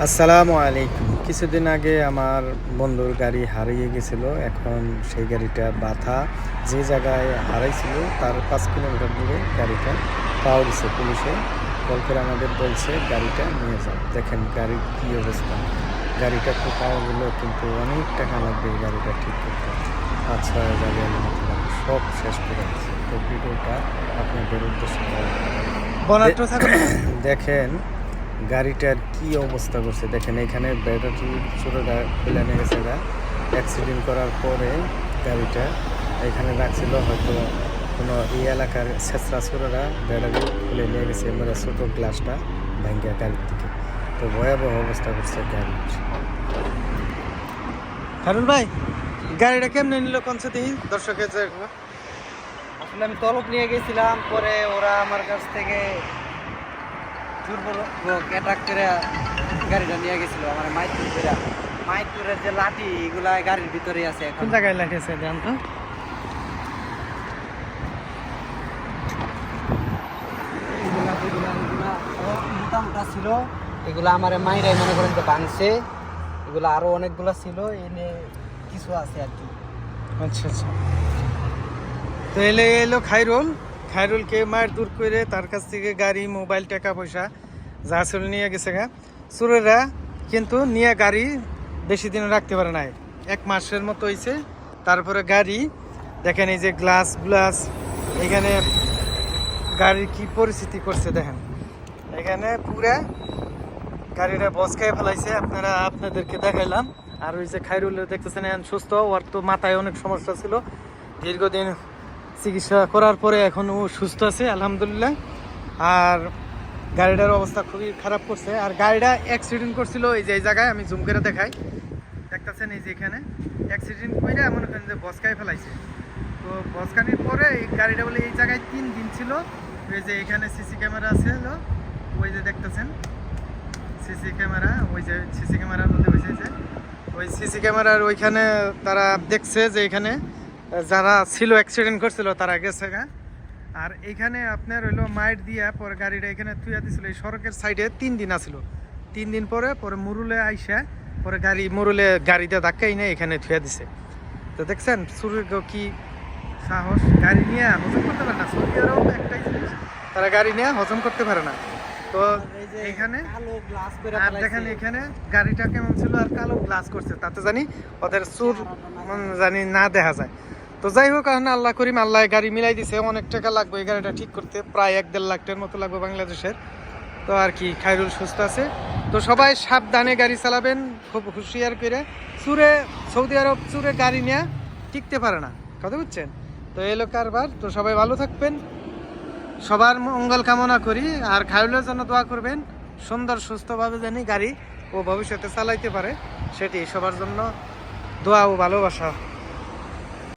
আসসালামু আলাইকুম। কিছুদিন আগে আমার বন্ধুর গাড়ি হারিয়ে গেছিল। এখন সেই গাড়িটা বাথা যে জায়গায় হারাইছিল তার 5 কিলোমিটার দূরে গাড়িটা পাওয়া গেছে। পুলিশে কল করে আমাদের বলছে গাড়িটা নিয়ে যাও। দেখেন গাড়ির কী অবস্থা। গাড়িটা তো পাওয়া গেল, কিন্তু অনেক টাকা লাগবে এই গাড়িটা ঠিক করতে। 5-6 হাজার মতো লাগবে। সব শেষ করে দিচ্ছে। তো ভিডিওটা আপনাদের উদ্দেশ্যে দেখেন গাড়িটার কি অবস্থা করছে। দেখেন এখানে ব্যাটারি চোরটা খুলে নিয়ে গেছে। অ্যাক্সিডেন্ট করার পরে গাড়িটা এখানে রাখছিল, হয়তো কোনো এই এলাকার ছেঁচড়া চোরেরা ব্যাটারি খুলে নিয়ে গেছে, মানে ছোটো গ্লাসটা ভেঙে গাড়ির দিকে। তো ভয়াবহ অবস্থা করছে গাড়ির। হারুন ভাই, গাড়িটা কেমনে নিল কোনছে দেখি দর্শকের। আসলে আমি তলব নিয়ে গেছিলাম, পরে ওরা আমার কাছ থেকে অ্যাটাক করে গাড়িটা নিয়ে গেছিল আমার মাইতুরের যে লাঠি এগুলা গাড়ির ভিতরে আছে। কোন এখন জায়গায় লাঠিয়েছে দেন তো? মোটা মোটা ছিল, এগুলা আমার মাইরাই মনে করেন যে ভাঙছে। এগুলো আরো অনেকগুলা ছিল, এনে কিছু আছে আর কি। আচ্ছা আচ্ছা। তো এলো খায়রুলকে মায়ের দূর করে তার কাছ থেকে গাড়ি, মোবাইল, টাকা পয়সা যা ছিল নিয়ে গেছে গা চোরেরা। কিন্তু নিয়ে গাড়ি বেশি দিন রাখতে পারে নাই, 1 মাসের মতো হয়েছে। তারপরে গাড়ি দেখেন, এই যে গ্লাস এখানে গাড়ির কি পরিস্থিতি করছে দেখেন। এখানে পুরা গাড়িটা বসকায় ফেলাইছে। আপনাদেরকে দেখাইলাম। আর ওই যে খায়রুলের দেখতেছেন এখন সুস্থ। ওর তো মাথায় অনেক সমস্যা ছিল, দীর্ঘদিন চিকিৎসা করার পরে এখন ও সুস্থ আছে আলহামদুলিল্লাহ। আর গাড়িটার অবস্থা খুবই খারাপ করছে। আর গাড়িটা অ্যাক্সিডেন্ট করছিল এই যে এই জায়গায়, আমি জুম করে দেখাই। দেখতেছেন এই যে এখানে অ্যাক্সিডেন্ট করে মনে করেন যে বসকায় ফেলাইছে। তো বসকানির পরে এই গাড়িটা বলে এই জায়গায় 3 দিন ছিল। ওই যে এখানে সিসি ক্যামেরা আছে, ওই যে দেখতেছেন সিসি ক্যামেরা, ওই যে সিসি ক্যামেরার মধ্যে হয়েছে যে ওই সিসি ক্যামেরার ওইখানে তারা দেখছে যে এখানে যারা ছিল অ্যাক্সিডেন্ট করছিল তারা গেছে গা। আর এইখানে আপনার হইলো মাইট দিয়া পরে গাড়িটা এখানে থুয়া দিছিল এই সড়কের সাইডে। 3 দিন আসছিল। 3 দিন পরে মুরুলে আইসা পরে মুরুলে গাড়িতে ধাক্কাই না এখানে থুয়া দিছে। তো দেখছেন চুরির কি সাহস, গাড়ি নিয়ে হজম করতে পারে না। সৌদি আরব একটাই জিনিস, তারা গাড়ি নিয়ে হজম করতে পারে না। তো এখানে আর দেখেন এখানে গাড়িটা কেমন ছিল, আর কালো গ্লাস করছে, তাতে জানি ওদের চুর জানি না দেখা যায়। তো যাই হোক, এখন আল্লাহ করিম, আল্লাহ গাড়ি মিলাই দিছে। অনেক টাকা লাগবে এই গাড়িটা ঠিক করতে, প্রায় 1-1.5 লাখ টাকার মতো লাগবে বাংলাদেশের। তো আর কি, খায়রুল সুস্থ আছে। তো সবাই সাবধানে গাড়ি চালাবেন, খুব হুঁশিয়ার করে। সৌদি আরব চুরে গাড়ি নিয়ে টিকতে পারে না, কথা বুঝছেন? তো এলো কারবার। তো সবাই ভালো থাকবেন, সবার মঙ্গল কামনা করি। আর খায়রুলের জন্য দোয়া করবেন, সুন্দর সুস্থভাবে জানি গাড়ি ও ভবিষ্যতে চালাইতে পারে, সেটি সবার জন্য দোয়া ও ভালোবাসা।